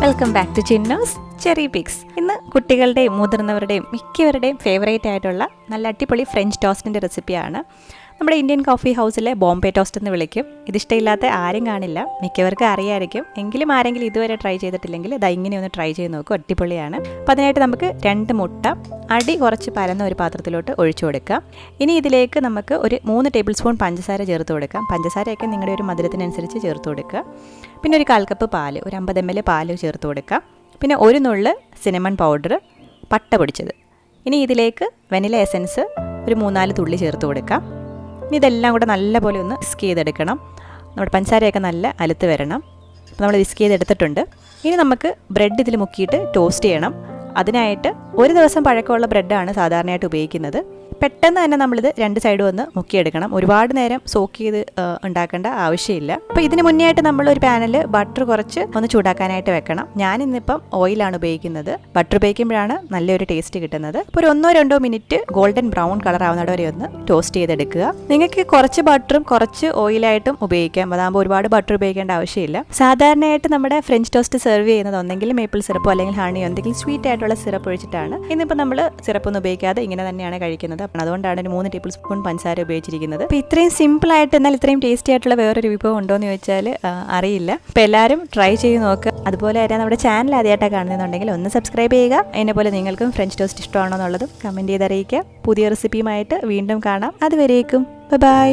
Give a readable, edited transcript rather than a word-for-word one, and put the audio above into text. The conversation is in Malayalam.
Welcome back to Chinnus cherry picks. ഇന്ന് കുട്ടികളുടെയും മുതിർന്നവരുടെയും മിക്കവരുടെയും ഫേവറേറ്റ് ആയിട്ടുള്ള നല്ല അടിപൊളി ഫ്രഞ്ച് ടോസ്റ്റിൻ്റെ റെസിപ്പിയാണ്. നമ്മുടെ ഇന്ത്യൻ കോഫി ഹൗസിലെ ബോംബെ ടോസ്റ്റ് എന്ന് വിളിക്കും. ഇതിഷ്ടമില്ലാത്ത ആരും കാണില്ല, മിക്കവർക്കും അറിയാമായിരിക്കും. എങ്കിലും ആരെങ്കിലും ഇതുവരെ ട്രൈ ചെയ്തിട്ടില്ലെങ്കിൽ ഇത് ഇങ്ങനെ ഒന്ന് ട്രൈ ചെയ്ത് നോക്കും, അടിപൊളിയാണ്. അപ്പോൾ അതിനായിട്ട് നമുക്ക് 2 മുട്ട അടി കുറച്ച് പരന്ന ഒരു പാത്രത്തിലോട്ട് ഒഴിച്ചു കൊടുക്കാം. ഇനി ഇതിലേക്ക് നമുക്ക് ഒരു 3 ടേബിൾ സ്പൂൺ പഞ്ചസാര ചേർത്ത് കൊടുക്കാം. പഞ്ചസാരയൊക്കെ നിങ്ങളുടെ ഒരു മധുരത്തിനനുസരിച്ച് ചേർത്ത് കൊടുക്കുക. പിന്നെ ഒരു 1/4 കപ്പ് പാല്, ഒരു 50 ml പാല് ചേർത്ത് കൊടുക്കാം. പിന്നെ ഒരു നുള്ള് സിനമൺ പൗഡർ, പട്ട പൊടിച്ചത്. ഇനി ഇതിലേക്ക് വനില എസൻസ് ഒരു 3-4 തുള്ളി ചേർത്ത് കൊടുക്കാം. ഇനി ഇതെല്ലാം കൂടെ നല്ലപോലെ ഒന്ന് വിസ്ക് ചെയ്തെടുക്കണം. നമ്മുടെ പഞ്ചസാരയൊക്കെ നല്ല അലുത്ത് വരണം. അപ്പോൾ നമ്മൾ വിസ്ക് ചെയ്തെടുത്തിട്ടുണ്ട്. ഇനി നമുക്ക് ബ്രെഡ് ഇതിൽ മുക്കിയിട്ട് ടോസ്റ്റ് ചെയ്യണം. അതിനായിട്ട് ഒരു ദിവസം പഴക്കമുള്ള ബ്രെഡാണ് സാധാരണയായിട്ട് ഉപയോഗിക്കുന്നത്. പെട്ടെന്ന് തന്നെ നമ്മളിത് 2 സൈഡും ഒന്ന് മുക്കിയെടുക്കണം. ഒരുപാട് നേരം സോക്ക് ചെയ്ത് ഉണ്ടാക്കേണ്ട ആവശ്യമില്ല. അപ്പോൾ ഇതിന് മുന്നേ ആയിട്ട് നമ്മളൊരു പാനിൽ ബട്ടർ കുറച്ച് ഒന്ന് ചൂടാക്കാനായിട്ട് വെക്കണം. ഞാനിന്നിപ്പം ഓയിലാണ് ഉപയോഗിക്കുന്നത്. ബട്ടർ ഉപയോഗിക്കുമ്പോഴാണ് നല്ലൊരു ടേസ്റ്റ് കിട്ടുന്നത്. അപ്പോൾ ഒരു 1-2 മിനിറ്റ് ഗോൾഡൻ ബ്രൗൺ കളർ ആവുന്നിടം വരെ ഒന്ന് ടോസ്റ്റ് ചെയ്തെടുക്കുക. നിങ്ങൾക്ക് കുറച്ച് ബട്ടറും കുറച്ച് ഓയിലായിട്ടും ഉപയോഗിക്കാം. അതാകുമ്പോൾ ഒരുപാട് ബട്ടർ ഉപയോഗിക്കേണ്ട ആവശ്യമില്ല. സാധാരണയായിട്ട് നമ്മുടെ ഫ്രഞ്ച് ടോസ്റ്റ് സെർവ് ചെയ്യുന്നത് ഒന്നെങ്കിൽ മേപ്പിൾ സിറപ്പോ അല്ലെങ്കിൽ ഹണിയോ എന്തെങ്കിലും സ്വീറ്റ് ആയിട്ടുള്ള സിറപ്പ് ഒഴിച്ചിട്ടാണ്. ഇന്നിപ്പോൾ നമ്മൾ സിറപ്പൊന്നും ഉപയോഗിക്കാതെ ഇങ്ങനെ തന്നെയാണ് കഴിക്കുന്നത്. അതുകൊണ്ടാണ് ഒരു 3 ടേബിൾ സ്പൂൺ പഞ്ചസാര ഉപയോഗിച്ചിരിക്കുന്നത്. അപ്പോൾ ഇത്രയും സിമ്പിളായിട്ട് എന്നാൽ ഇത്രയും ടേസ്റ്റി ആയിട്ടുള്ള വേറൊരു വിഭവം ഉണ്ടോ എന്ന് ചോദിച്ചാൽ അറിയില്ല. അപ്പോൾ എല്ലാവരും ട്രൈ ചെയ്ത് നോക്കുക. അതുപോലെ തന്നെ നമ്മുടെ ചാനൽ ആദ്യമായിട്ടാണ് കാണുന്നുണ്ടെങ്കിൽ ഒന്ന് സബ്സ്ക്രൈബ് ചെയ്യുക. എന്നെപ്പോലെ നിങ്ങൾക്കും ഫ്രഞ്ച് ടോസ്റ്റ് ഇഷ്ടമാണോ എന്നുള്ളതും കമൻറ്റ് ചെയ്ത് അറിയിക്കുക. പുതിയ റെസിപ്പിയുമായിട്ട് വീണ്ടും കാണാം. അതുവരേക്കും ബൈ.